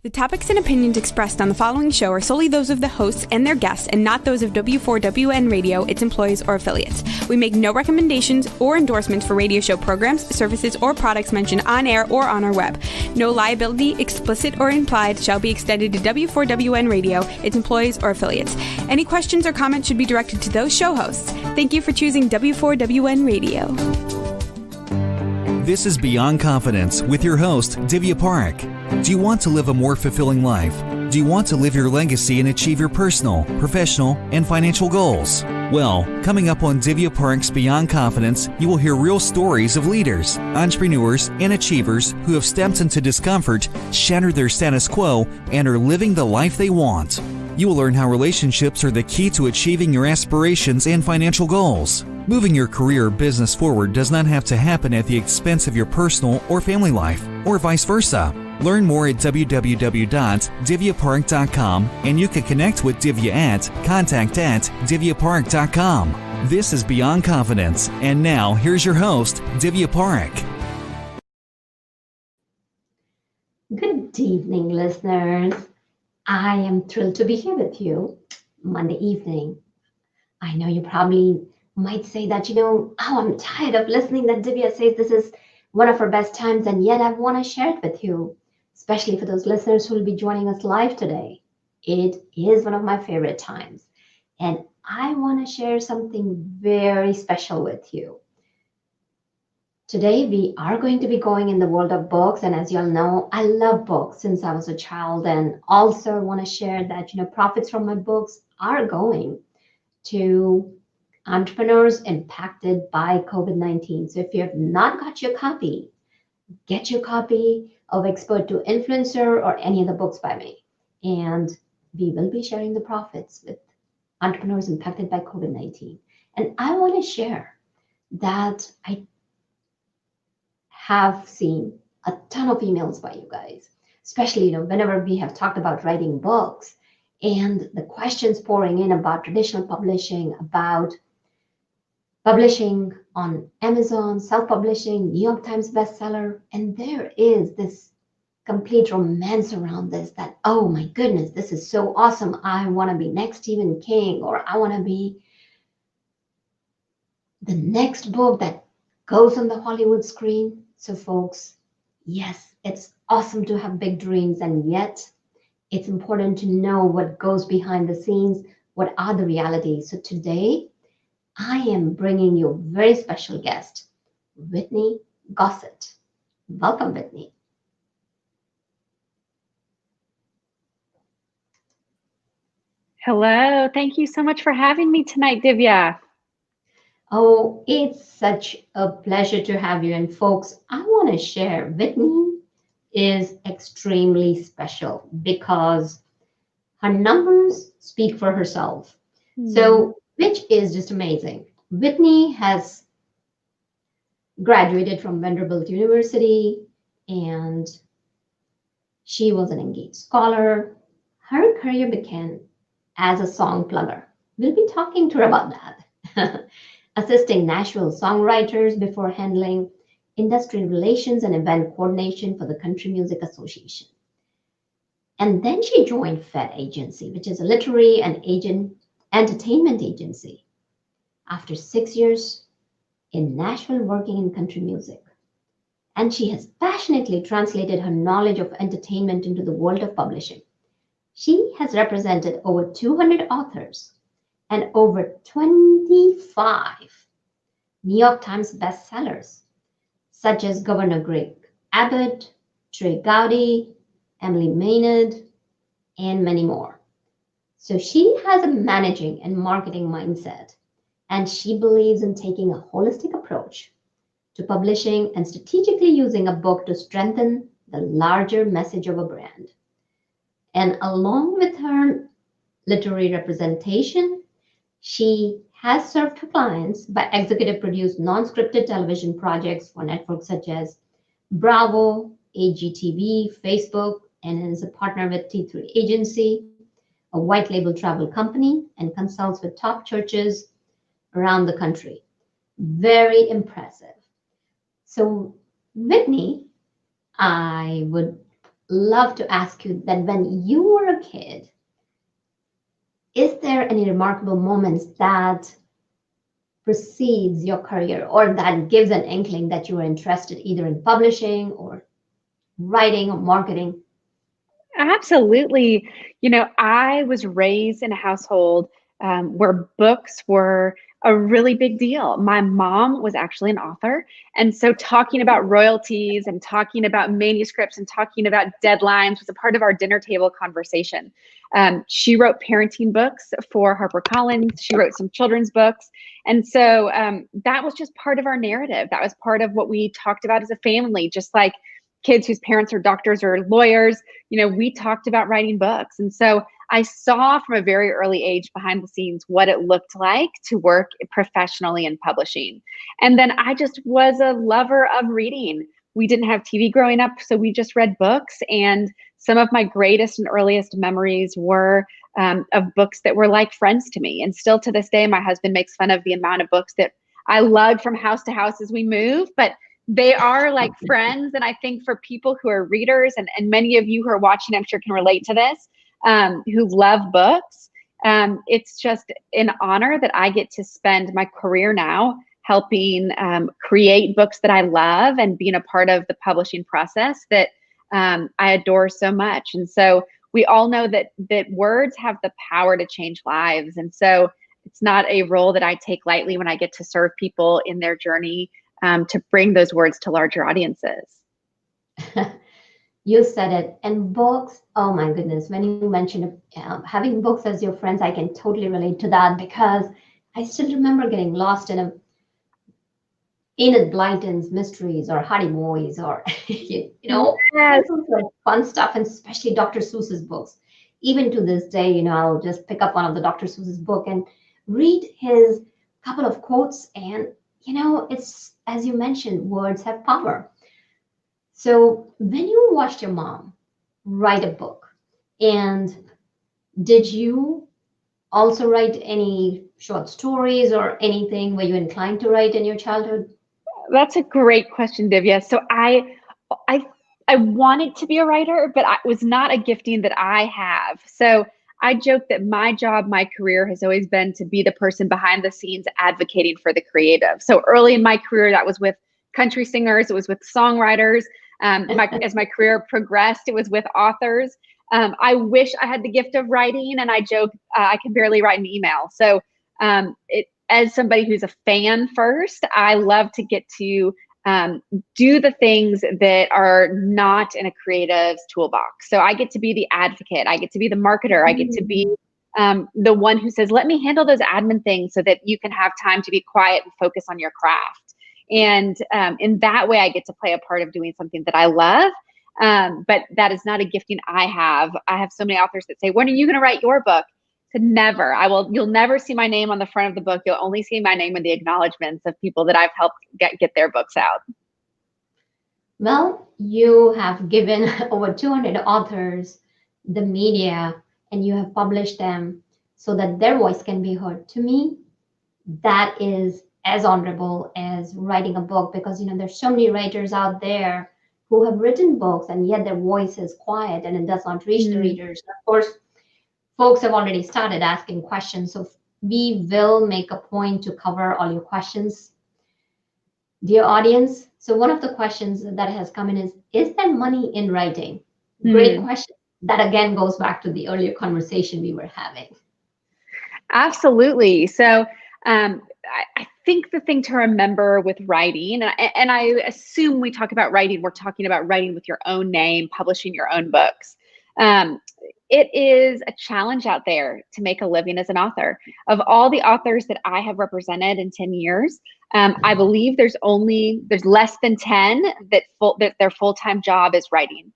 The topics and opinions expressed on the following show are solely those of the hosts and their guests and not those of W4WN Radio, its employees, or affiliates. We make no recommendations or endorsements for radio show programs, services, or products mentioned on air or on our web. No liability, explicit or implied, shall be extended to W4WN Radio, its employees, or affiliates. Any questions or comments should be directed to those show hosts. Thank you for choosing W4WN Radio. This is Beyond Confidence with your host, Divya Parekh. Do you want to live a more fulfilling life? Do you want to live your legacy and achieve your personal, professional, and financial goals? Well, coming up on Divya Parekh's Beyond Confidence, you will hear real stories of leaders, entrepreneurs, and achievers who have stepped into discomfort, shattered their status quo, and are living the life they want. You will learn how relationships are the key to achieving your aspirations and financial goals. Moving your career or business forward does not have to happen at the expense of your personal or family life, or vice versa. Learn more at www.divyaparekh.com, and you can connect with Divya at contact@divyaparekh.com. This is Beyond Confidence, and now here's your host, Divya Parekh. Good evening, listeners. I am thrilled to be here with you Monday evening. I know you probably might say that, I'm tired of listening that Divya says this is one of her best times, and yet I want to share it with you, especially for those listeners who will be joining us live today. It is one of my favorite times, and I want to share something very special with you. Today, we are going to be going in the world of books, and as you all know, I love books since I was a child, and also want to share that, profits from my books are going to entrepreneurs impacted by COVID-19. So if you have not got your copy, get your copy of Expert to Influencer or any of the books by me. And we will be sharing the profits with entrepreneurs impacted by COVID-19. And I want to share that I have seen a ton of emails by you guys, especially, whenever we have talked about writing books and the questions pouring in about traditional publishing, about publishing on Amazon, self-publishing, New York Times bestseller. And there is this complete romance around this that, oh my goodness, this is so awesome. I want to be next Stephen King, or I want to be the next book that goes on the Hollywood screen. So folks, yes, it's awesome to have big dreams, and yet it's important to know what goes behind the scenes, what are the realities. So today, I am bringing you a very special guest, Whitney Gossett. Welcome, Whitney. Hello. Thank you so much for having me tonight, Divya. Oh, it's such a pleasure to have you. And folks, I want to share, Whitney is extremely special because her numbers speak for herself. So, which is just amazing. Whitney has graduated from Vanderbilt University, and she was an engaged scholar. Her career began as a song plugger. We'll be talking to her about that. Assisting Nashville songwriters before handling industry relations and event coordination for the Country Music Association. And then she joined Fed Agency, which is a literary and entertainment agency, after 6 years in Nashville working in country music. And she has passionately translated her knowledge of entertainment into the world of publishing. She has represented over 200 authors and over 25 New York Times bestsellers, such as Governor Greg Abbott, Trey Gowdy, Emily Maynard, and many more. So she has a managing and marketing mindset, and she believes in taking a holistic approach to publishing and strategically using a book to strengthen the larger message of a brand. And along with her literary representation, she has served her clients by executive produced non-scripted television projects for networks such as Bravo, AGTV, Facebook, and is a partner with T3 Agency, a white label travel company, and consults with top churches around the country. Very impressive. So Whitney, I would love to ask you that when you were a kid, is there any remarkable moments that precedes your career or that gives an inkling that you were interested either in publishing or writing or marketing? Absolutely. I was raised in a household where books were a really big deal. My mom was actually an author. And so talking about royalties and talking about manuscripts and talking about deadlines was a part of our dinner table conversation. She wrote parenting books for HarperCollins. She wrote some children's books. And so that was just part of our narrative. That was part of what we talked about as a family, just like kids whose parents are doctors or lawyers. We talked about writing books. And so I saw from a very early age behind the scenes what it looked like to work professionally in publishing. And then I just was a lover of reading. We didn't have TV growing up, so we just read books. And some of my greatest and earliest memories were of books that were like friends to me. And still to this day, my husband makes fun of the amount of books that I lugged from house to house as we move. But they are like friends. And I think for people who are readers, and many of you who are watching, I'm sure can relate to this, who love books, it's just an honor that I get to spend my career now helping create books that I love and being a part of the publishing process that I adore so much. And so we all know that words have the power to change lives. And so it's not a role that I take lightly when I get to serve people in their journey to bring those words to larger audiences. You said it. And books, oh my goodness, when you mentioned having books as your friends, I can totally relate to that because I still remember getting lost in Enid Blyton's mysteries or Hardy Moyes or, Yes. like fun stuff, and especially Dr. Seuss's books. Even to this day, I'll just pick up one of the Dr. Seuss's book and read his couple of quotes. And, it's, as you mentioned, words have power. So when you watched your mom write a book, and did you also write any short stories or anything? Were you inclined to write in your childhood? That's a great question, Divya. So I wanted to be a writer, but it was not a gifting that I have. So I joke that my job, my career has always been to be the person behind the scenes advocating for the creative. So early in my career, that was with country singers, it was with songwriters. As my career progressed, it was with authors. I wish I had the gift of writing, and I joke I can barely write an email. So as somebody who's a fan first, I love to get to do the things that are not in a creative's toolbox. So I get to be the advocate. I get to be the marketer. I get to be the one who says, let me handle those admin things so that you can have time to be quiet and focus on your craft. And in that way, I get to play a part of doing something that I love. But that is not a gifting I have. I have so many authors that say, when are you going to write your book? I said, never. You'll never see my name on the front of the book. You'll only see my name in the acknowledgments of people that I've helped get their books out. Well, you have given over 200 authors the media, and you have published them so that their voice can be heard. To me, that is as honorable as writing a book, because there's so many writers out there who have written books and yet their voice is quiet and it does not reach the readers. Of course, folks have already started asking questions, so we will make a point to cover all your questions, dear audience. So one of the questions that has come in is there money in writing? Great question. That again goes back to the earlier conversation we were having. Absolutely. So I think the thing to remember with writing, and I assume we talk about writing, we're talking about writing with your own name, publishing your own books. It is a challenge out there to make a living as an author. Of all the authors that I have represented in 10 years, I believe there's less than 10 that their full-time job is writing.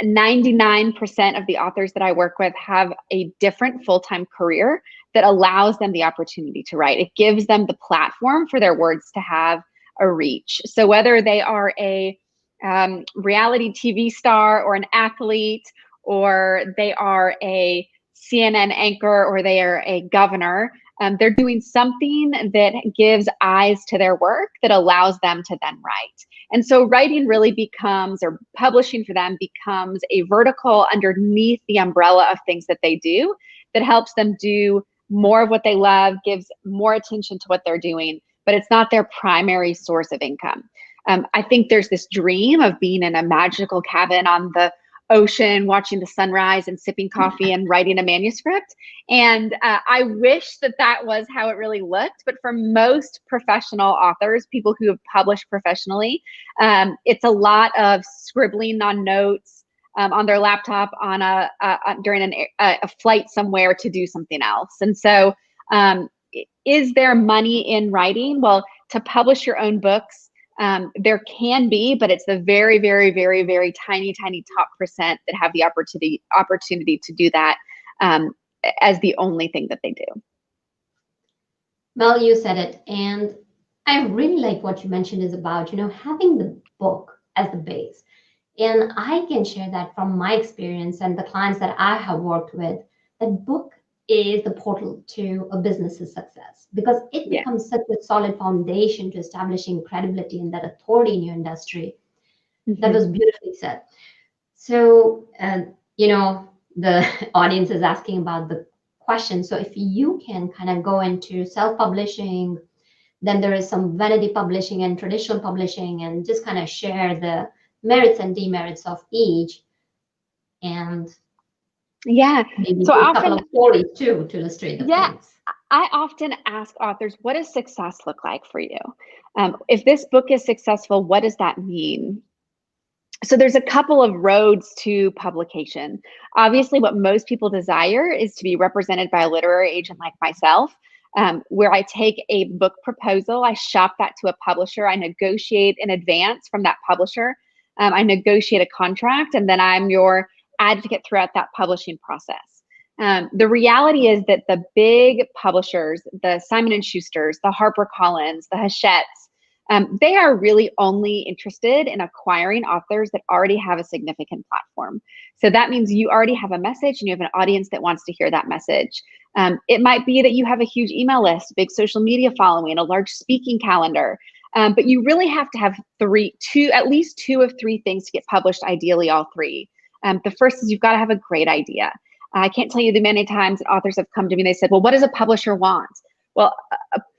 99% of the authors that I work with have a different full-time career that allows them the opportunity to write. It gives them the platform for their words to have a reach. So whether they are a reality TV star or an athlete, or they are a CNN anchor, or they are a governor, They're doing something that gives eyes to their work that allows them to then write. And so writing really becomes, or publishing for them becomes, a vertical underneath the umbrella of things that they do that helps them do more of what they love, gives more attention to what they're doing, but it's not their primary source of income. I think there's this dream of being in a magical cabin on the ocean, watching the sunrise and sipping coffee and writing a manuscript. And I wish that that was how it really looked. But for most professional authors, people who have published professionally, it's a lot of scribbling on notes on their laptop on during a flight somewhere to do something else. And so is there money in writing? Well, to publish your own books, there can be, but it's the very, very, very, very tiny top percent that have the opportunity to do that as the only thing that they do. Well, you said it. And I really like what you mentioned is about, having the book as the base. And I can share that from my experience and the clients that I have worked with, that book is the portal to a business's success, because it becomes such a solid foundation to establishing credibility and that authority in your industry. That was beautifully said. So, the audience is asking about the question. So if you can kind of go into self-publishing, then there is some vanity publishing and traditional publishing, and just kind of share the merits and demerits of each. And maybe so a often, couple of stories too to illustrate the points. I often ask authors, what does success look like for you? If this book is successful, what does that mean? So there's a couple of roads to publication. Obviously, what most people desire is to be represented by a literary agent like myself, where I take a book proposal, I shop that to a publisher, I negotiate in advance from that publisher, I negotiate a contract, and then I'm your advocate throughout that publishing process. The reality is that the big publishers, the Simon & Schusters, the HarperCollins, the Hachette's, they are really only interested in acquiring authors that already have a significant platform. So that means you already have a message and you have an audience that wants to hear that message. It might be that you have a huge email list, big social media following, a large speaking calendar, but you really have to have at least two of three things to get published, ideally all three. The first is you've got to have a great idea. I can't tell you the many times that authors have come to me and they said, well, what does a publisher want? Well,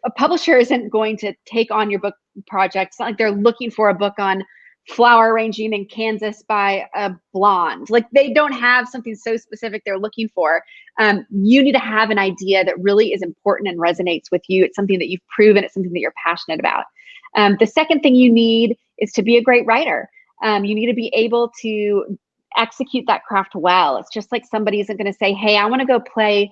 a publisher isn't going to take on your book project. It's not like they're looking for a book on flower arranging in Kansas by a blonde. Like, they don't have something so specific they're looking for. You need to have an idea that really is important and resonates with you. It's something that you've proven. It's something that you're passionate about. The second thing you need is to be a great writer. You need to be able to execute that craft well. It's just like somebody isn't going to say, hey, I want to go play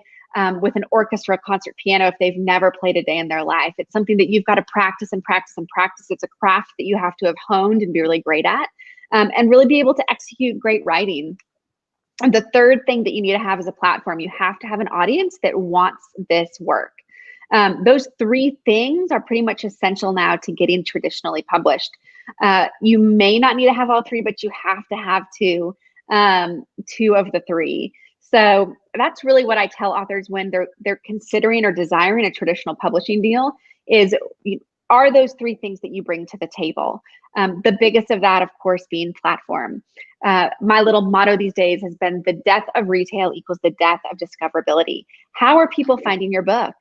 with an orchestra, concert piano if they've never played a day in their life. It's something that you've got to practice and practice and practice. It's a craft that you have to have honed and be really great at, and really be able to execute great writing. And the third thing that you need to have is a platform. You have to have an audience that wants this work. Those three things are pretty much essential now to getting traditionally published. You may not need to have all three, but you have to have two of the three. So that's really what I tell authors when they're considering or desiring a traditional publishing deal is, are those three things that you bring to the table? The biggest of that, of course, being platform. My little motto these days has been the death of retail equals the death of discoverability. How are people finding your book?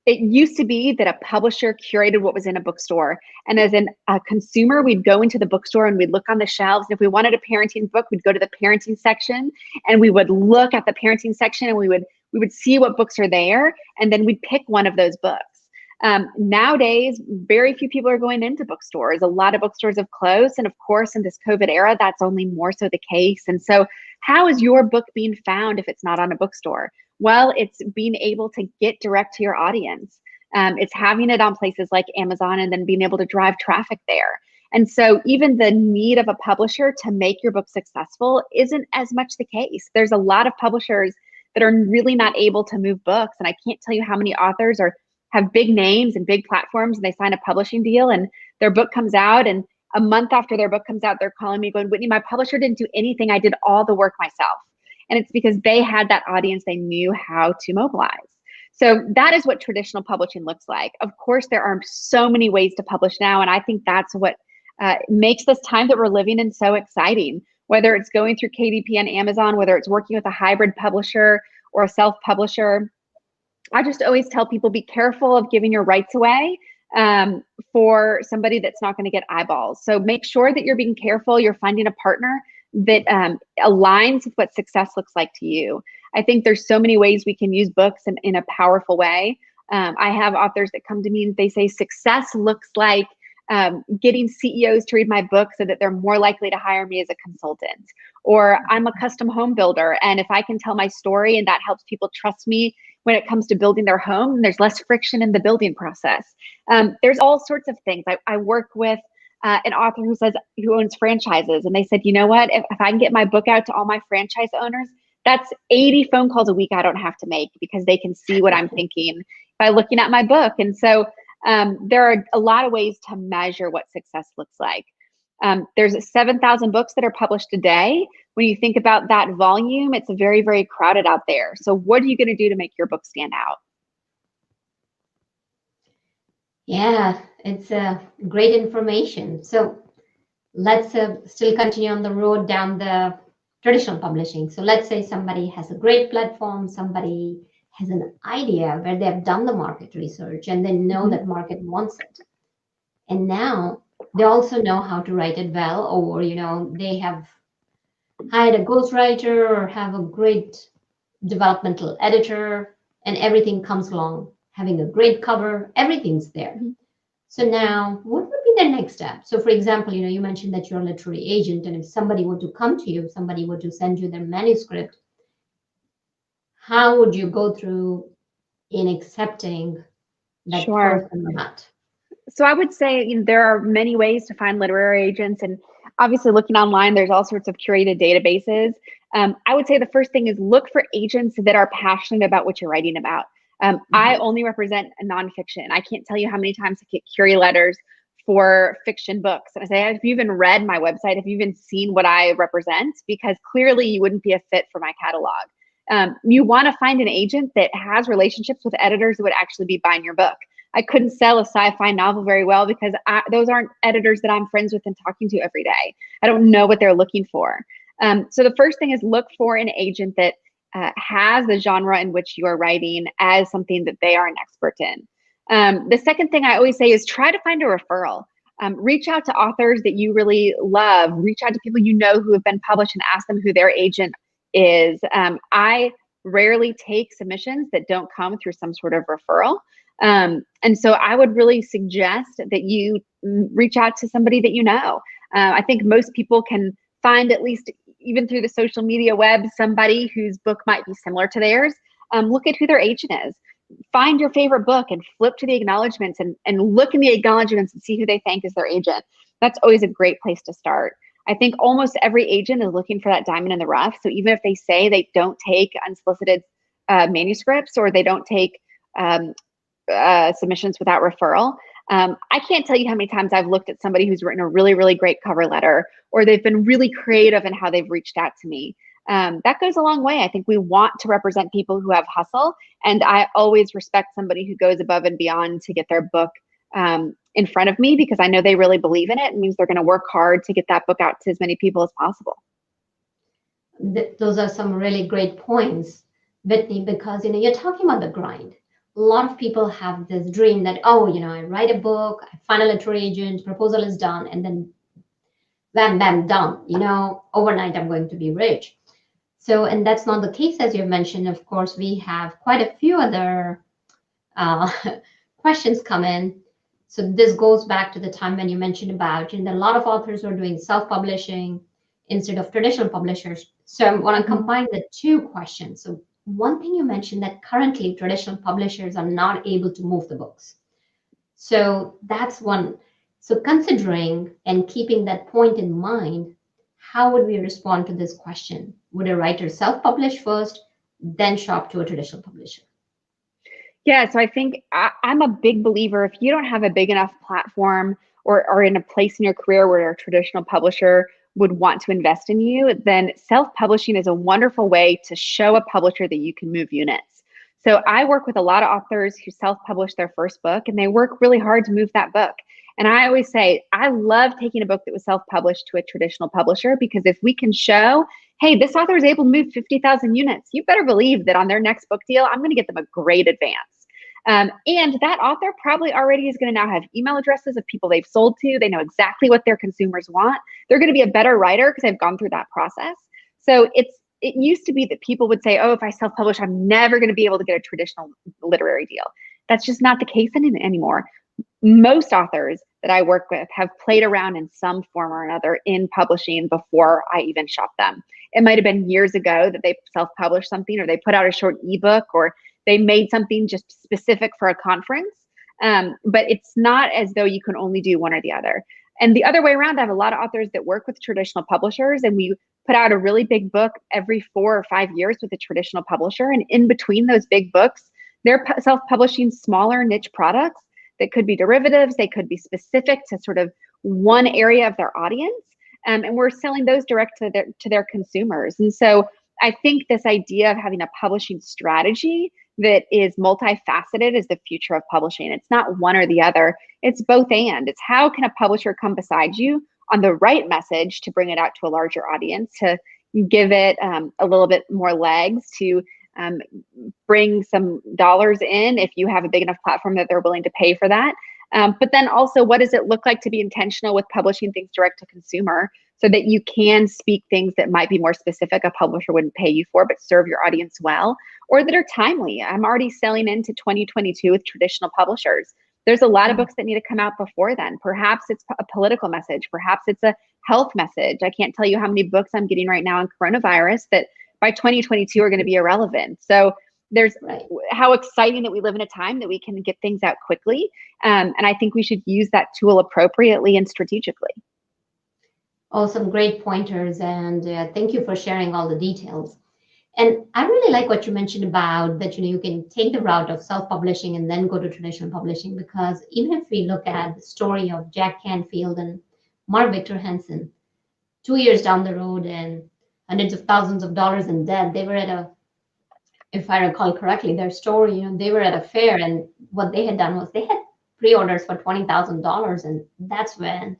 It used to be that a publisher curated what was in a bookstore. And as a consumer, we'd go into the bookstore and we'd look on the shelves. And if we wanted a parenting book, we'd go to the parenting section and we would look at the parenting section and we would see what books are there. And then we'd pick one of those books. Nowadays, very few people are going into bookstores. A lot of bookstores have closed. And of course, in this COVID era, that's only more so the case. And so how is your book being found if it's not on a bookstore? Well, it's being able to get direct to your audience. It's having it on places like Amazon and then being able to drive traffic there. And so even the need of a publisher to make your book successful isn't as much the case. There's a lot of publishers that are really not able to move books. And I can't tell you how many authors have big names and big platforms and they sign a publishing deal and their book comes out, and a month after their book comes out, they're calling me going, Whitney, my publisher didn't do anything. I did all the work myself. And it's because they had that audience they knew how to mobilize. So that is what traditional publishing looks like. Of course, there are so many ways to publish now, and I think that's what makes this time that we're living in so exciting. Whether it's going through KDP and Amazon, whether it's working with a hybrid publisher or a self-publisher, I just always tell people, be careful of giving your rights away for somebody that's not going to get eyeballs. So make sure that you're being careful, you're finding a partner that aligns with what success looks like to you. I think there's so many ways we can use books in a powerful way. I have authors that come to me and they say success looks like getting CEOs to read my book so that they're more likely to hire me as a consultant. Or I'm a custom home builder, and if I can tell my story and that helps people trust me when it comes to building their home, there's less friction in the building process. There's all sorts of things. I work with an author who owns franchises, and they said, you know what, if I can get my book out to all my franchise owners, that's 80 phone calls a week I don't have to make, because they can see what I'm thinking by looking at my book. And so there are a lot of ways to measure what success looks like. There's 7,000 books that are published a day. When you think about that volume, it's very, very crowded out there. So what are you going to do to make your book stand out? Yeah, it's great information. So let's still continue on the road down the traditional publishing. So let's say somebody has a great platform, somebody has an idea where they have done the market research and they know that market wants it. And now they also know how to write it well, or, they have hired a ghostwriter or have a great developmental editor, and everything comes along, having a great cover, everything's there. So now what would be the next step? So for example, you mentioned that you're a literary agent, and if somebody were to come to you, somebody were to send you their manuscript, how would you go through in accepting that person or not? So I would say there are many ways to find literary agents, and obviously looking online, there's all sorts of curated databases. I would say the first thing is look for agents that are passionate about what you're writing about. I only represent a nonfiction. I can't tell you how many times I get query letters for fiction books. And I say, have you even read my website? Have you even seen what I represent? Because clearly you wouldn't be a fit for my catalog. You want to find an agent that has relationships with editors that would actually be buying your book. I couldn't sell a sci-fi novel very well because those aren't editors that I'm friends with and talking to every day. I don't know what they're looking for. So the first thing is look for an agent that has the genre in which you are writing as something that they are an expert in. The second thing I always say is try to find a referral. Reach out to authors that you really love. Reach out to people who have been published and ask them who their agent is. I rarely take submissions that don't come through some sort of referral. And so I would really suggest that you reach out to somebody that you know. I think most people can find, at least even through the social media web, somebody whose book might be similar to theirs. Look at who their agent is. Find your favorite book and flip to the acknowledgments and look in the acknowledgments and see who they thank is their agent. That's always a great place to start. I think almost every agent is looking for that diamond in the rough. So even if they say they don't take unsolicited manuscripts, or they don't take submissions without referral, I can't tell you how many times I've looked at somebody who's written a really, really great cover letter, or they've been really creative in how they've reached out to me. That goes a long way. I think we want to represent people who have hustle, and I always respect somebody who goes above and beyond to get their book in front of me, because I know they really believe in it. It means they're going to work hard to get that book out to as many people as possible. Those are some really great points, Whitney, because you're talking about the grind. A lot of people have this dream that, I write a book, I find a literary agent, proposal is done, and then bam, bam, done. Overnight I'm going to be rich. So, and that's not the case, as you mentioned. Of course, we have quite a few other questions come in. So this goes back to the time when you mentioned about, a lot of authors are doing self-publishing instead of traditional publishers. So I want to combine the two questions. So one thing you mentioned, that currently traditional publishers are not able to move the books. So that's one. So considering and keeping that point in mind, how would we respond to this question? Would a writer self-publish first, then shop to a traditional publisher? Yeah, so I think I'm a big believer, if you don't have a big enough platform or in a place in your career where a traditional publisher would want to invest in you, then self-publishing is a wonderful way to show a publisher that you can move units. So I work with a lot of authors who self-publish their first book, and they work really hard to move that book. And I always say, I love taking a book that was self-published to a traditional publisher, because if we can show, hey, this author is able to move 50,000 units, you better believe that on their next book deal, I'm going to get them a great advance. And that author probably already is going to now have email addresses of people they've sold to. They know exactly what their consumers want. They're going to be a better writer because they've gone through that process. So it used to be that people would say, oh, if I self-publish, I'm never going to be able to get a traditional literary deal. That's just not the case anymore. Most authors that I work with have played around in some form or another in publishing before I even shop them. It might have been years ago that they self-published something, or they put out a short ebook, or they made something just specific for a conference. But it's not as though you can only do one or the other. And the other way around, I have a lot of authors that work with traditional publishers, and we put out a really big book every 4 or 5 years with a traditional publisher. And in between those big books, they're self-publishing smaller niche products that could be derivatives. They could be specific to sort of one area of their audience. And we're selling those direct to their consumers. And so I think this idea of having a publishing strategy that is multifaceted is the future of publishing. It's not one or the other. It's both and. It's how can a publisher come beside you on the right message to bring it out to a larger audience, to give it a little bit more legs, to bring some dollars in if you have a big enough platform that they're willing to pay for that. But then also, what does it look like to be intentional with publishing things direct to consumer, so that you can speak things that might be more specific a publisher wouldn't pay you for, but serve your audience well, or that are timely. I'm already selling into 2022 with traditional publishers. There's a lot of books that need to come out before then. Perhaps it's a political message. Perhaps it's a health message. I can't tell you how many books I'm getting right now on coronavirus that by 2022 are going to be irrelevant. So there's how exciting that we live in a time that we can get things out quickly. And I think we should use that tool appropriately and strategically. Oh, some great pointers, and thank you for sharing all the details. And I really like what you mentioned about that, you can take the route of self-publishing and then go to traditional publishing, because even if we look at the story of Jack Canfield and Mark Victor Hansen, 2 years down the road and hundreds of thousands of dollars in debt, they were at if I recall correctly, their story, they were at a fair, and what they had done was they had pre-orders for $20,000, and that's when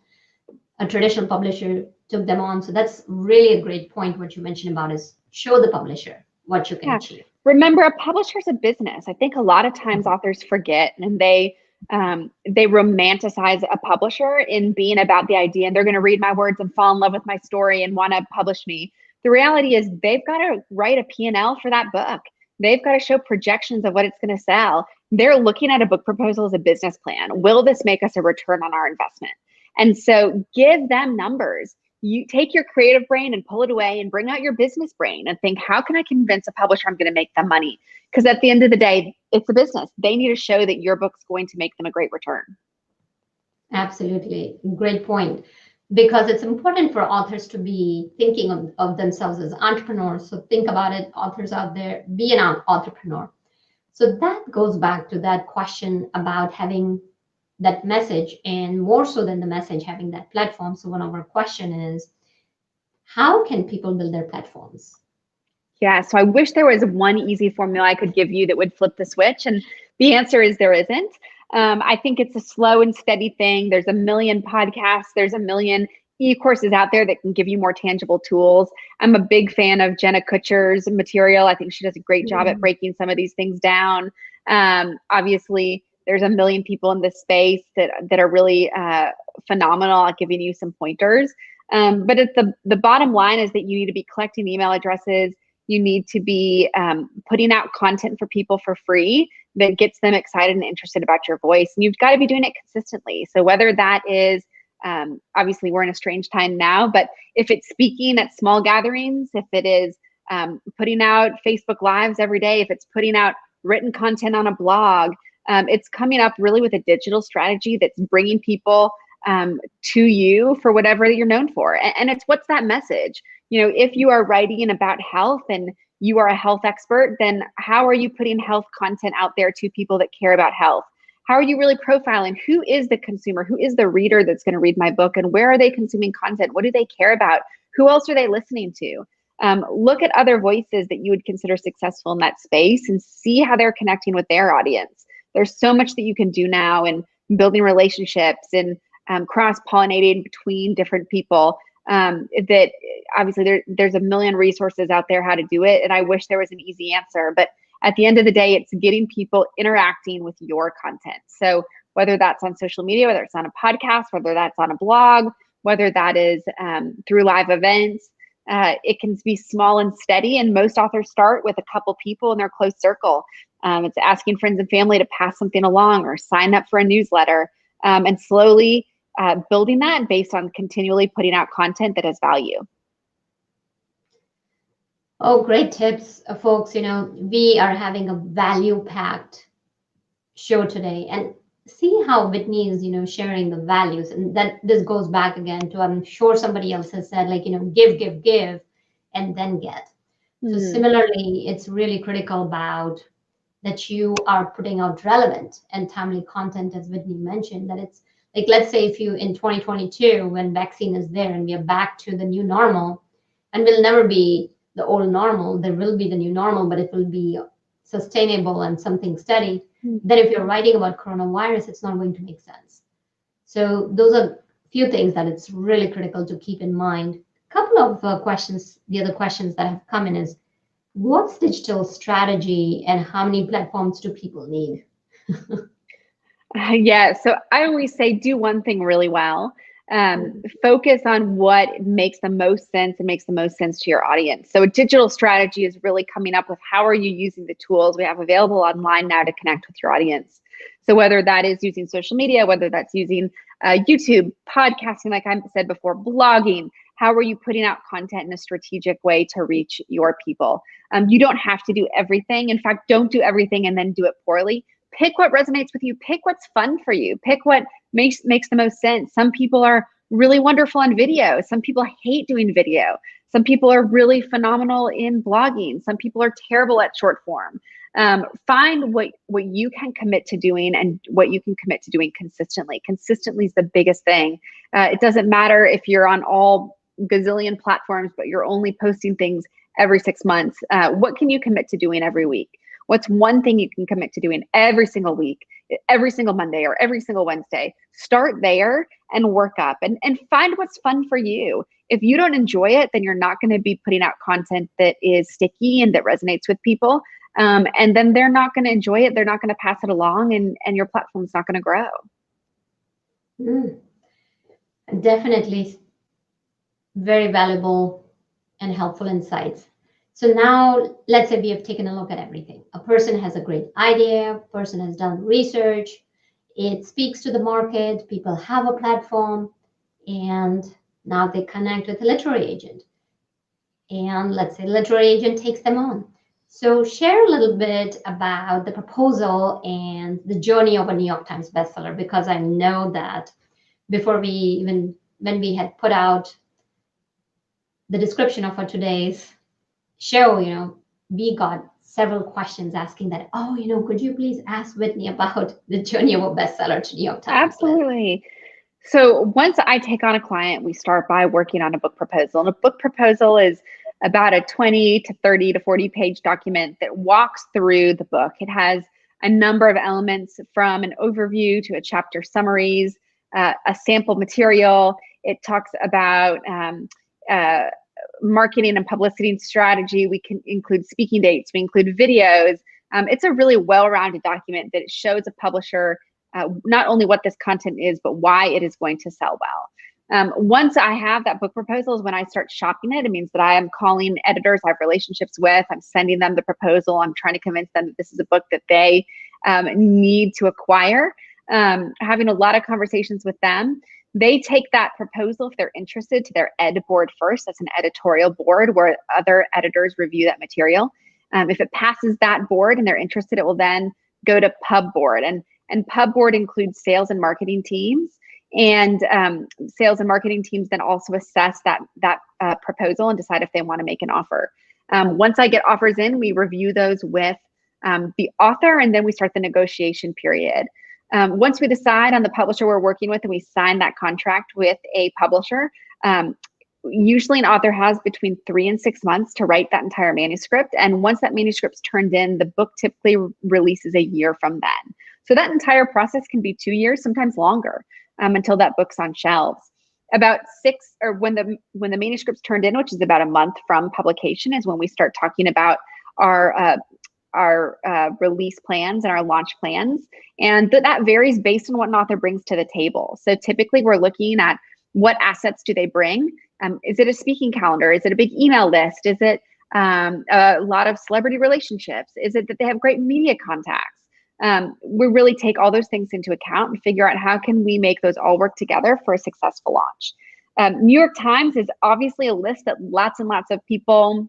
a traditional publisher took them on. So that's really a great point. What you mentioned about is show the publisher what you can achieve. Remember, a publisher is a business. I think a lot of times authors forget, and they romanticize a publisher in being about the idea, and they're going to read my words and fall in love with my story and want to publish me. The reality is they've got to write a P&L for that book. They've got to show projections of what it's going to sell. They're looking at a book proposal as a business plan. Will this make us a return on our investment? And so give them numbers. You take your creative brain and pull it away and bring out your business brain and think, how can I convince a publisher I'm going to make them money? Because at the end of the day, it's a business. They need to show that your book's going to make them a great return. Absolutely. Great point. Because it's important for authors to be thinking of themselves as entrepreneurs. So think about it, authors out there, be an entrepreneur. So that goes back to that question about having that message, and more so than the message, having that platform. So one of our question is, how can people build their platforms? Yeah, so I wish there was one easy formula I could give you that would flip the switch. And the answer is there isn't. I think it's a slow and steady thing. There's a million podcasts. There's a million e-courses out there that can give you more tangible tools. I'm a big fan of Jenna Kutcher's material. I think she does a great job at breaking some of these things down. Obviously, there's a million people in this space that are really phenomenal at giving you some pointers. But the bottom line is that you need to be collecting email addresses. You need to be putting out content for people for free that gets them excited and interested about your voice. And you've got to be doing it consistently. So whether that is, obviously we're in a strange time now, but if it's speaking at small gatherings, if it is putting out Facebook Lives every day, if it's putting out written content on a blog, it's coming up really with a digital strategy that's bringing people to you for whatever you're known for. And it's, what's that message? If you are writing about health and you are a health expert, then how are you putting health content out there to people that care about health? How are you really profiling who is the consumer, who is the reader that's going to read my book, and where are they consuming content? What do they care about? Who else are they listening to? Look at other voices that you would consider successful in that space and see how they're connecting with their audience. There's so much that you can do now in building relationships and cross-pollinating between different people, that obviously there's a million resources out there how to do it. And I wish there was an easy answer, but at the end of the day, it's getting people interacting with your content. So whether that's on social media, whether it's on a podcast, whether that's on a blog, whether that is through live events, it can be small and steady. And most authors start with a couple people in their close circle. It's asking friends and family to pass something along or sign up for a newsletter, and slowly building that based on continually putting out content that has value. Oh, great tips, folks. We are having a value-packed show today, and see how Whitney is, sharing the values, and that this goes back again to, I'm sure somebody else has said, like, give, and then get. So similarly, it's really critical about that you are putting out relevant and timely content, as Whitney mentioned, that it's like, let's say if you in 2022, when vaccine is there and we are back to the new normal, and will never be the old normal, there will be the new normal, but it will be sustainable and something steady. Then if you're writing about coronavirus, it's not going to make sense. So those are a few things that it's really critical to keep in mind. A couple of questions, the other questions that have come in is, what's digital strategy and how many platforms do people need? Yeah, so I always say do one thing really well. Focus on what makes the most sense and makes the most sense to your audience. So a digital strategy is really coming up with how are you using the tools we have available online now to connect with your audience. So whether that is using social media, whether that's using YouTube, podcasting, like I said before, blogging, how are you putting out content in a strategic way to reach your people? You don't have to do everything. In fact, don't do everything and then do it poorly. Pick what resonates with you. Pick what's fun for you. Pick what makes the most sense. Some people are really wonderful on video. Some people hate doing video. Some people are really phenomenal in blogging. Some people are terrible at short form. Find what you can commit to doing and what you can commit to doing consistently. Consistently is the biggest thing. It doesn't matter if you're on all gazillion platforms, but you're only posting things every 6 months. What can you commit to doing every week? What's one thing you can commit to doing every single week, every single Monday or every single Wednesday? Start there and work up and find what's fun for you. If you don't enjoy it, then you're not going to be putting out content that is sticky and that resonates with people. And then they're not going to enjoy it. They're not going to pass it along, and your platform's not going to grow. Definitely very valuable and helpful insights. So now let's say we have taken a look at everything. A person has a great idea, person has done research, it speaks to the market, people have a platform, and now they connect with a literary agent. And let's say literary agent takes them on. So share a little bit about the proposal and the journey of a New York Times bestseller, because I know that before when we had put out the description of our today's show, we got several questions asking that, could you please ask Whitney about the journey of a bestseller to New York Times? Absolutely. So once I take on a client, we start by working on a book proposal. And a book proposal is about a 20 to 30 to 40 page document that walks through the book. It has a number of elements, from an overview to a chapter summaries, a sample material. It talks about marketing and publicity strategy. We can include speaking dates. We include videos. It's a really well-rounded document that shows a publisher not only what this content is, but why it is going to sell well. Once I have that book proposal is when I start shopping it. It means that I am calling editors I have relationships with. I'm sending them the proposal. I'm trying to convince them that this is a book that they need to acquire. Having a lot of conversations with them. They take that proposal, if they're interested, to their ed board first. That's an editorial board where other editors review that material. If it passes that board and they're interested, it will then go to pub board. And pub board includes sales and marketing teams. And sales and marketing teams then also assess that proposal and decide if they want to make an offer. Once I get offers in, we review those with the author, and then we start the negotiation period. Once we decide on the publisher we're working with and we sign that contract with a publisher, Usually an author has between 3 and 6 months to write that entire manuscript. And once that manuscript's turned in, the book typically releases a year from then. So that entire process can be 2 years, sometimes longer, until that book's on shelves. About 6, or when the manuscript's turned in, which is about a month from publication, is when we start talking about our release plans and our launch plans. And that varies based on what an author brings to the table. So typically we're looking at what assets do they bring? Is it a speaking calendar? Is it a big email list? Is it a lot of celebrity relationships? Is it that they have great media contacts? We really take all those things into account and figure out how can we make those all work together for a successful launch. New York Times is obviously a list that lots and lots of people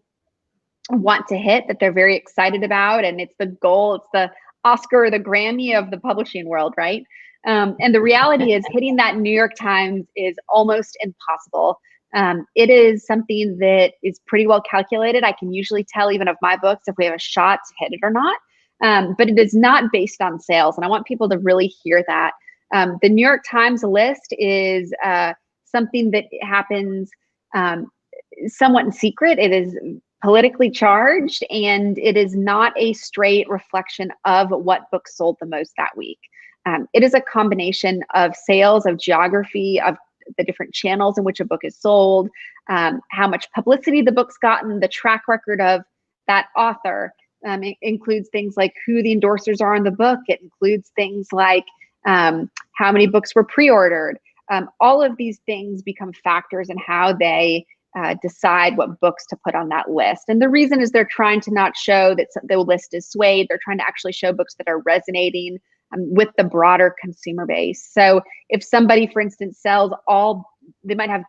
want to hit, that they're very excited about, and it's the goal, it's the Oscar or the Grammy of the publishing world, right? And the reality is hitting that New York Times is almost impossible. It is something that is pretty well calculated. I can usually tell even of my books if we have a shot to hit it or not, but it is not based on sales. And I want people to really hear that. The New York Times list is something that happens somewhat in secret. It is politically charged, and it is not a straight reflection of what books sold the most that week. It is a combination of sales, of geography, of the different channels in which a book is sold, how much publicity the book's gotten, the track record of that author. It includes things like who the endorsers are on the book. It includes things like how many books were pre-ordered. All of these things become factors in how they decide what books to put on that list. And the reason is they're trying to not show that the list is swayed. They're trying to actually show books that are resonating with the broader consumer base. So if somebody, for instance, sells they might have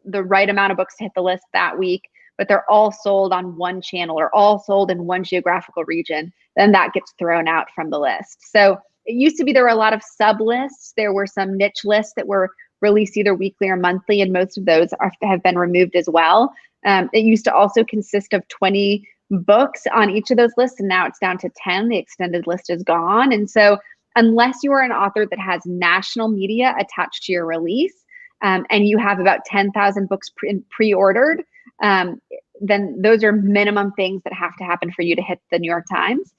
the right amount of books to hit the list that week, but they're all sold on one channel or all sold in one geographical region, then that gets thrown out from the list. So it used to be there were a lot of sub lists. There were some niche lists that were released either weekly or monthly, and most of those have been removed as well. It used to also consist of 20 books on each of those lists, and now it's down to 10. The extended list is gone. And so unless you are an author that has national media attached to your release, and you have about 10,000 books pre-ordered, then those are minimum things that have to happen for you to hit the New York Times.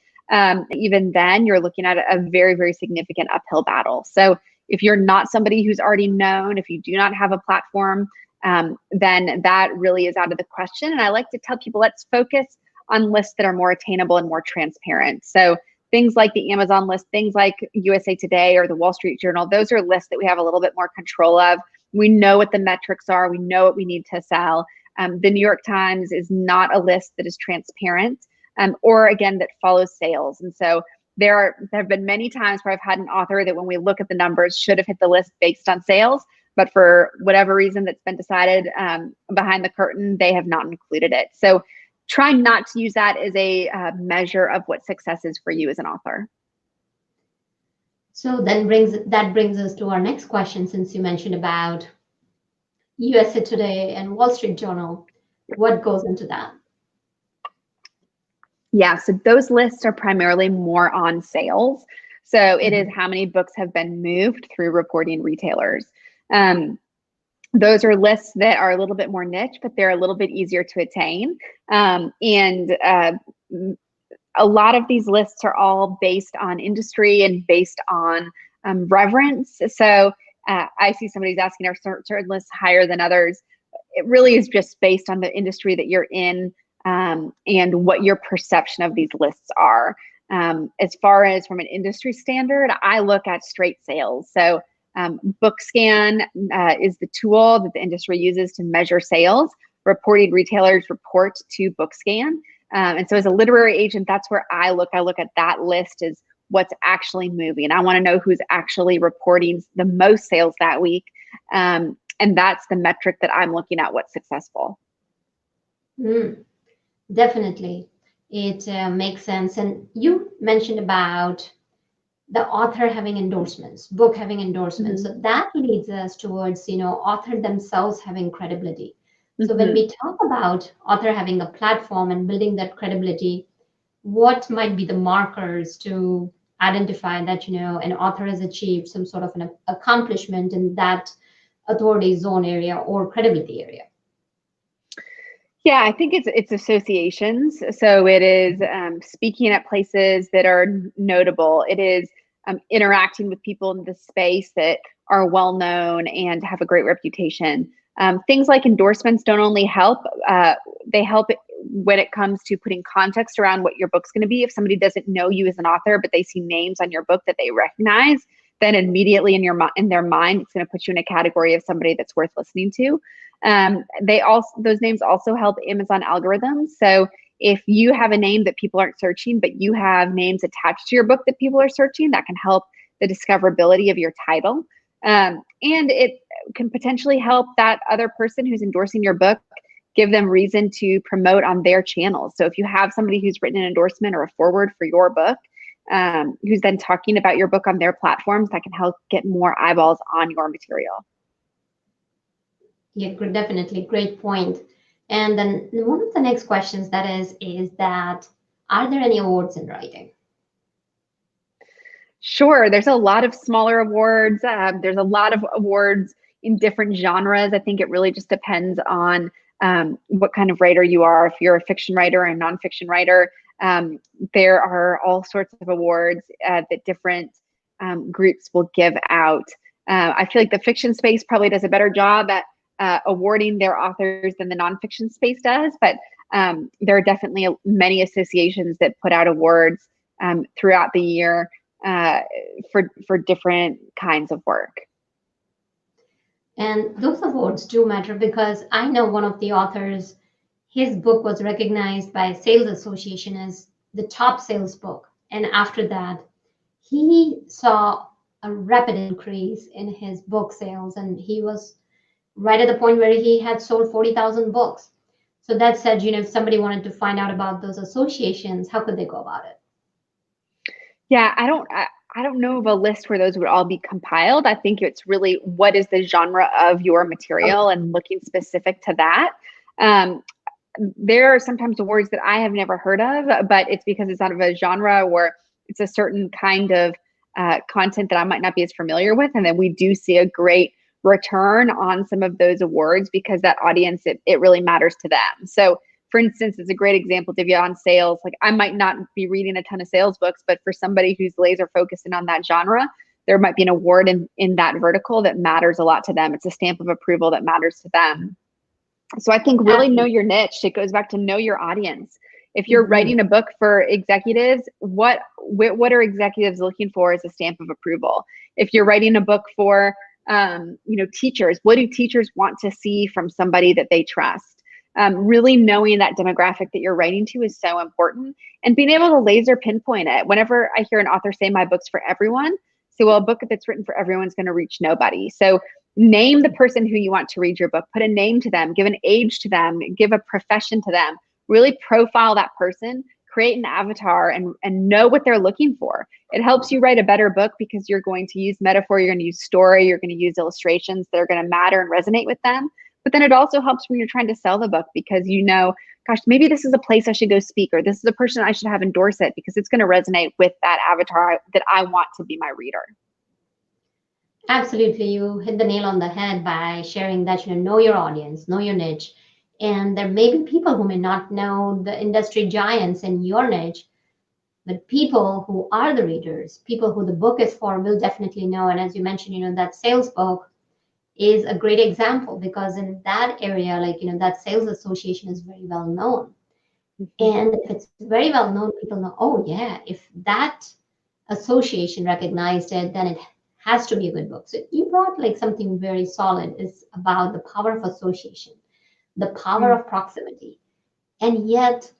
Even then, you're looking at a very, very significant uphill battle. So if you're not somebody who's already known, if you do not have a platform, then that really is out of the question. And I like to tell people, let's focus on lists that are more attainable and more transparent. So things like the Amazon list, things like USA Today or the Wall Street Journal, those are lists that we have a little bit more control of. We know what the metrics are. We know what we need to sell. The New York Times is not a list that is transparent or, again, that follows sales. And so there have been many times where I've had an author that when we look at the numbers should have hit the list based on sales, but for whatever reason that's been decided behind the curtain, they have not included it. So try not to use that as a measure of what success is for you as an author. So then that brings us to our next question, since you mentioned about USA Today and Wall Street Journal. What goes into that? Yeah, so those lists are primarily more on sales. So it is how many books have been moved through reporting retailers. Those are lists that are a little bit more niche, but they're a little bit easier to attain. And a lot of these lists are all based on industry and based on reverence. So I see somebody's asking, are certain lists higher than others? It really is just based on the industry that you're in and what your perception of these lists are. As far as from an industry standard, I look at straight sales. So BookScan is the tool that the industry uses to measure sales. Reported retailers report to BookScan. And so as a literary agent, that's where I look. I look at that list as what's actually moving. I want to know who's actually reporting the most sales that week. And that's the metric that I'm looking at, what's successful. Definitely. It makes sense. And you mentioned about the author having endorsements, book having endorsements. So that leads us towards, author themselves having credibility. So when we talk about author having a platform and building that credibility, what might be the markers to identify that, an author has achieved some sort of an accomplishment in that authority zone area or credibility area? Yeah, I think it's associations. So it is speaking at places that are notable. It is interacting with people in the space that are well known and have a great reputation. Things like endorsements don't only help; they help when it comes to putting context around what your book's going to be. If somebody doesn't know you as an author, but they see names on your book that they recognize, then immediately in their mind, it's going to put you in a category of somebody that's worth listening to. Those names also help Amazon algorithms. So if you have a name that people aren't searching, but you have names attached to your book that people are searching, that can help the discoverability of your title. And it can potentially help that other person who's endorsing your book, give them reason to promote on their channels. So if you have somebody who's written an endorsement or a foreword for your book, who's then talking about your book on their platforms, that can help get more eyeballs on your material. Yeah, definitely. Great point. And then one of the next questions that is that, are there any awards in writing? Sure. There's a lot of smaller awards. There's a lot of awards in different genres. I think it really just depends on what kind of writer you are. If you're a fiction writer or a nonfiction writer, there are all sorts of awards that different groups will give out. I feel like the fiction space probably does a better job at awarding their authors than the nonfiction space does, but there are definitely many associations that put out awards throughout the year for different kinds of work. And those awards do matter, because I know one of the authors, his book was recognized by a sales association as the top sales book. And after that, he saw a rapid increase in his book sales, and he was right at the point where he had sold 40,000 books. So that said, if somebody wanted to find out about those associations, how could they go about it? Yeah, I don't know of a list where those would all be compiled. I think it's really what is the genre of your material and looking specific to that. There are sometimes awards that I have never heard of, but it's because it's out of a genre or it's a certain kind of content that I might not be as familiar with. And then we do see a great return on some of those awards because that audience, it really matters to them. So for instance, it's a great example, Divya, on sales. Like I might not be reading a ton of sales books, but for somebody who's laser focusing on that genre, there might be an award in that vertical that matters a lot to them. It's a stamp of approval that matters to them. So I think really know your niche. It goes back to know your audience. If you're writing a book for executives, what are executives looking for as a stamp of approval? If you're writing a book for teachers, what do teachers want to see from somebody that they trust? Really knowing that demographic that you're writing to is so important, and being able to laser pinpoint it. Whenever I hear an author say my book's for everyone, say, well, a book that's written for everyone's going to reach nobody. So name the person who you want to read your book, put a name to them, give an age to them, give a profession to them, really profile that person, create an avatar and know what they're looking for. It helps you write a better book because you're going to use metaphor, you're going to use story, you're going to use illustrations that are going to matter and resonate with them. But then it also helps when you're trying to sell the book because gosh, maybe this is a place I should go speak, or this is a person I should have endorse it because it's going to resonate with that avatar that I want to be my reader. Absolutely. You hit the nail on the head by sharing that, know your audience, know your niche. And there may be people who may not know the industry giants in your niche, but people who are the readers, people who the book is for, will definitely know. And as you mentioned, that sales book is a great example because in that area, that sales association is very well known. And if it's very well known, people know, oh yeah, if that association recognized it, then it has to be a good book. So you brought something very solid. Is about the power of association, the power of proximity. And yet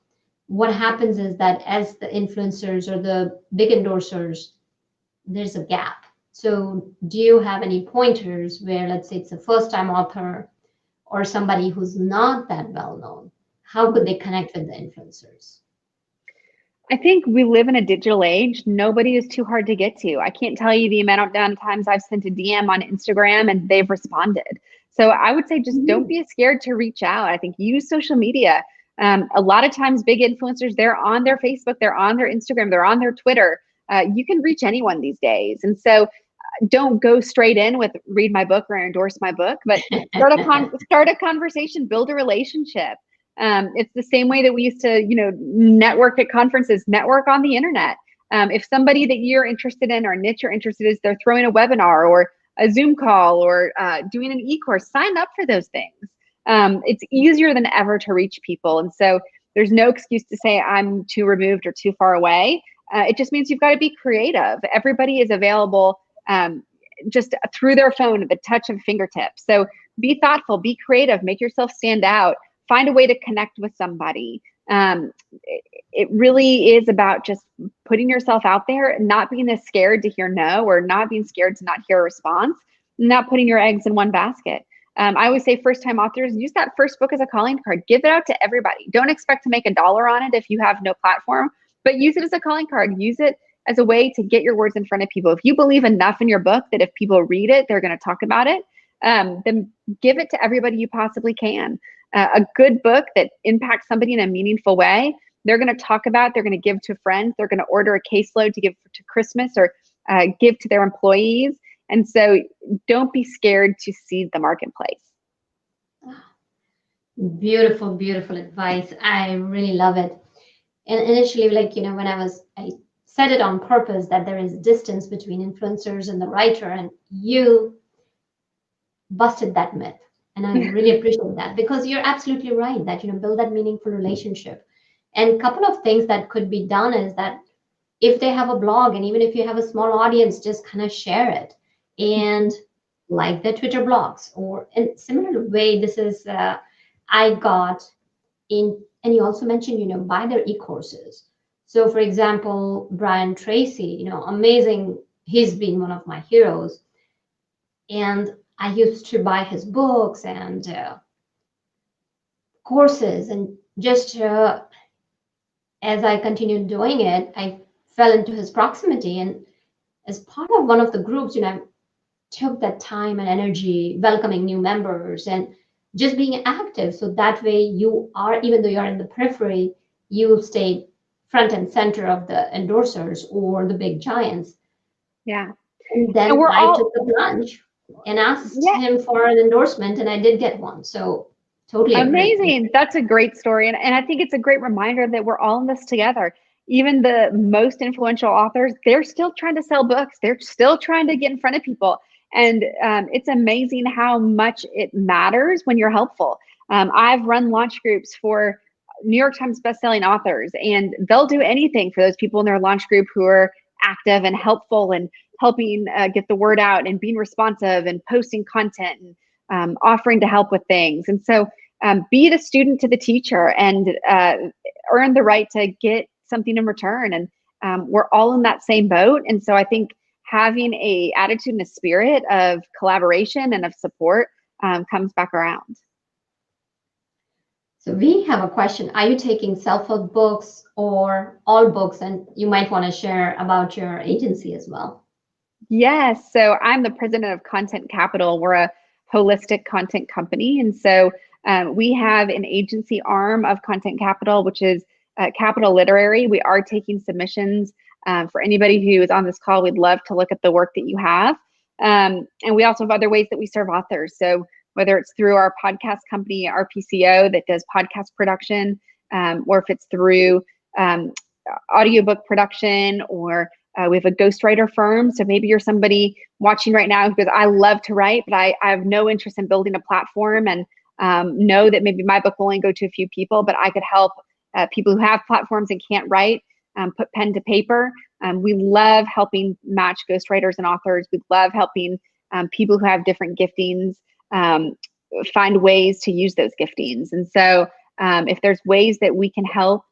what happens is that as the influencers or the big endorsers, there's a gap. So do you have any pointers where, let's say it's a first-time author or somebody who's not that well known, how could they connect with the influencers? I think we live in a digital age. Nobody is too hard to get to. I can't tell you the amount of times I've sent a DM on Instagram and they've responded. So I would say just don't be scared to reach out. I think use social media. A lot of times big influencers, they're on their Facebook, they're on their Instagram, they're on their Twitter. You can reach anyone these days. And so don't go straight in with read my book or endorse my book, but start a conversation, build a relationship. It's the same way that we used to, network at conferences, network on the internet. If somebody that you're interested in or niche you're interested in, they're throwing a webinar or a Zoom call or doing an e-course, sign up for those things. It's easier than ever to reach people. And so there's no excuse to say I'm too removed or too far away. It just means you've got to be creative. Everybody is available just through their phone at the touch of fingertips. So be thoughtful, be creative, make yourself stand out, find a way to connect with somebody. It really is about just putting yourself out there, not being as scared to hear no, or not being scared to not hear a response, not putting your eggs in one basket. I always say first-time authors, use that first book as a calling card. Give it out to everybody. Don't expect to make $1 on it if you have no platform, but use it as a calling card. Use it as a way to get your words in front of people. If you believe enough in your book that if people read it, they're going to talk about it, then give it to everybody you possibly can. A good book that impacts somebody in a meaningful way, they're going to talk about, they're going to give to friends, they're going to order a caseload to give to Christmas or give to their employees. And so don't be scared to seed the marketplace. Beautiful, beautiful advice. I really love it. And initially, when I said it on purpose that there is distance between influencers and the writer, and you busted that myth. And I really appreciate that, because you're absolutely right that, build that meaningful relationship. And a couple of things that could be done is that if they have a blog, and even if you have a small audience, just kind of share it and like their Twitter blogs, or in similar way, this is, I got in, and you also mentioned, buy their e-courses. So for example, Brian Tracy, amazing. He's been one of my heroes. And I used to buy his books and courses, and just as I continued doing it, I fell into his proximity. And as part of one of the groups, I took that time and energy welcoming new members and just being active. So that way you are, even though you're in the periphery, you stay front and center of the endorsers or the big giants. Yeah. And then I took the plunge and asked him for an endorsement, and I did get one. So totally amazing. That's a great story. And I think it's a great reminder that we're all in this together. Even the most influential authors, they're still trying to sell books. They're still trying to get in front of people. And it's amazing how much it matters when you're helpful. I've run launch groups for New York Times bestselling authors, and they'll do anything for those people in their launch group who are active and helpful and helping get the word out and being responsive and posting content and offering to help with things. And so be the student to the teacher and earn the right to get something in return. And we're all in that same boat. And so I think having a attitude and a spirit of collaboration and of support comes back around. So we have a question. Are you taking self-help books or all books? And you might want to share about your agency as well. Yes. So I'm the president of Content Capital. We're a holistic content company. And so we have an agency arm of Content Capital, which is Capital Literary. We are taking submissions for anybody who is on this call. We'd love to look at the work that you have. And we also have other ways that we serve authors. So whether it's through our podcast company, RPCO, that does podcast production, or if it's through audiobook production, or we have a ghostwriter firm. So maybe you're somebody watching right now who goes, I love to write, but I have no interest in building a platform, and know that maybe my book will only go to a few people, but I could help people who have platforms and can't write put pen to paper. We love helping match ghostwriters and authors. We love helping people who have different giftings find ways to use those giftings. And so if there's ways that we can help,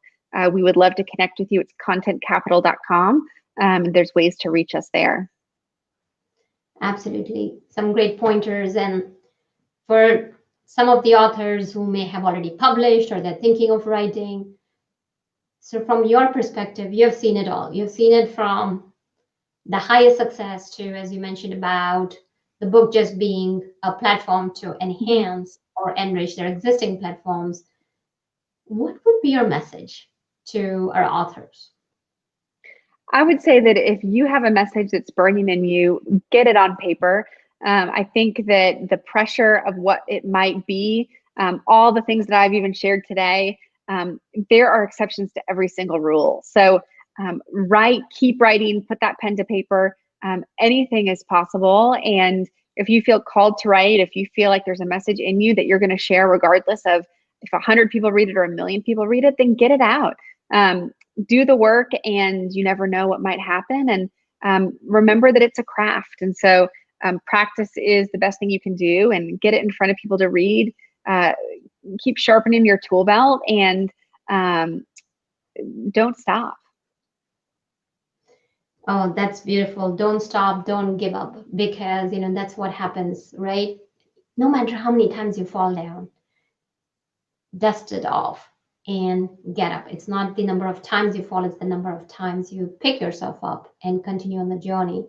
we would love to connect with you. It's contentcapital.com. There's ways to reach us there. Absolutely. Some great pointers. And for some of the authors who may have already published or they're thinking of writing, so from your perspective, you have seen it all. You've seen it from the highest success to, as you mentioned, about the book just being a platform to enhance or enrich their existing platforms. What would be your message to our authors? I would say that if you have a message that's burning in you, get it on paper. I think that the pressure of what it might be all the things that I've even shared today, there are exceptions to every single rule. So write, keep writing, put that pen to paper. Anything is possible. And if you feel called to write, if you feel like there's a message in you that you're going to share, regardless of if 100 people read it or 1,000,000 people read it, then get it out. Do the work, and you never know what might happen. And remember that it's a craft. And so practice is the best thing you can do, and get it in front of people to read. Keep sharpening your tool belt, and don't stop. Oh, that's beautiful. Don't stop, don't give up, because that's what happens, right? No matter how many times you fall down, dust it off and get up. It's not the number of times you fall, it's the number of times you pick yourself up and continue on the journey.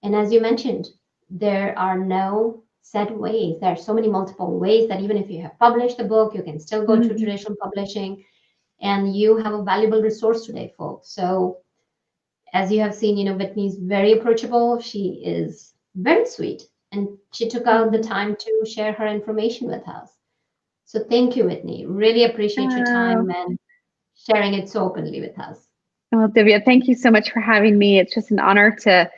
And as you mentioned, there are no set ways. There are so many multiple ways that even if you have published a book, you can still go to traditional publishing, and you have a valuable resource today, folks. So as you have seen, Whitney's very approachable. She is very sweet, and she took out the time to share her information with us. So thank you, Whitney. Really appreciate your time and sharing it so openly with us. Well, Divya, thank you so much for having me. It's just an honor to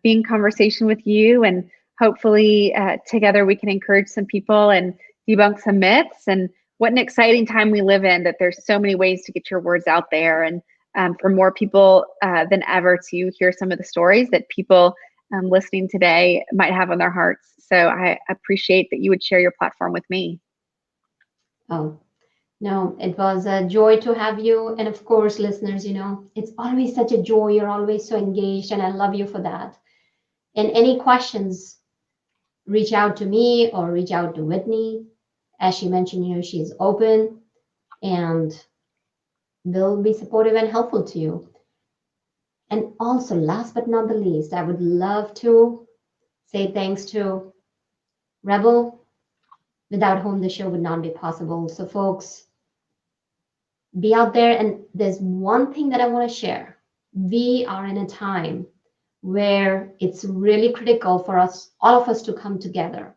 be in conversation with you, and hopefully together we can encourage some people and debunk some myths. And what an exciting time we live in, that there's so many ways to get your words out there, and for more people than ever to hear some of the stories that people listening today might have on their hearts. So I appreciate that you would share your platform with me. Oh, no, it was a joy to have you. And of course, listeners, it's always such a joy. You're always so engaged, and I love you for that. And any questions, reach out to me or reach out to Whitney. As she mentioned, she's open and will be supportive and helpful to you. And also, last but not the least, I would love to say thanks to Rebel, without whom the show would not be possible. So folks, be out there. And there's one thing that I want to share. We are in a time where it's really critical for us, all of us, to come together.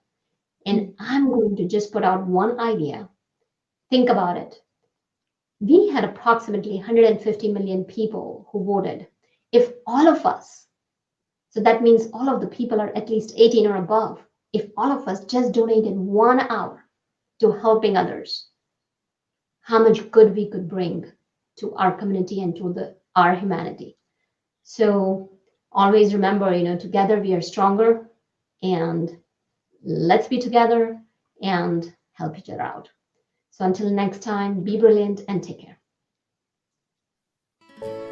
And I'm going to just put out one idea. Think about it. We had approximately 150 million people who voted. If all of us, so that means all of the people are at least 18 or above, if all of us just donated 1 hour to helping others, how much good we could bring to our community and to our humanity. So always remember, together we are stronger, and let's be together and help each other out. So until next time, be brilliant and take care.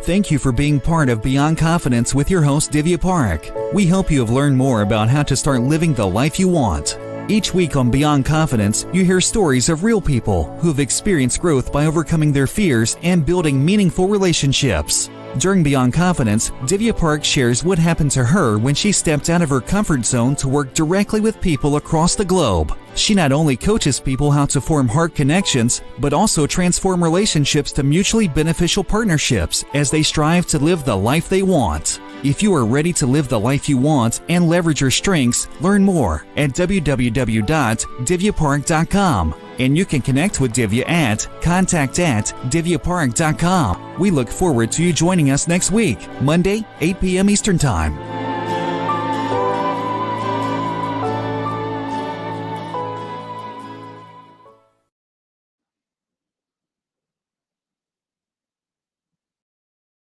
Thank you for being part of Beyond Confidence with your host, Divya Parekh. We hope you have learned more about how to start living the life you want. Each week on Beyond Confidence, you hear stories of real people who have experienced growth by overcoming their fears and building meaningful relationships. During Beyond Confidence, Divya Parekh shares what happened to her when she stepped out of her comfort zone to work directly with people across the globe. She not only coaches people how to form heart connections, but also transform relationships to mutually beneficial partnerships as they strive to live the life they want. If you are ready to live the life you want and leverage your strengths, learn more at www.divyaparekh.com. And you can connect with Divya at contact@divyaparekh.com. We look forward to you joining us next week, Monday, 8 p.m. Eastern Time.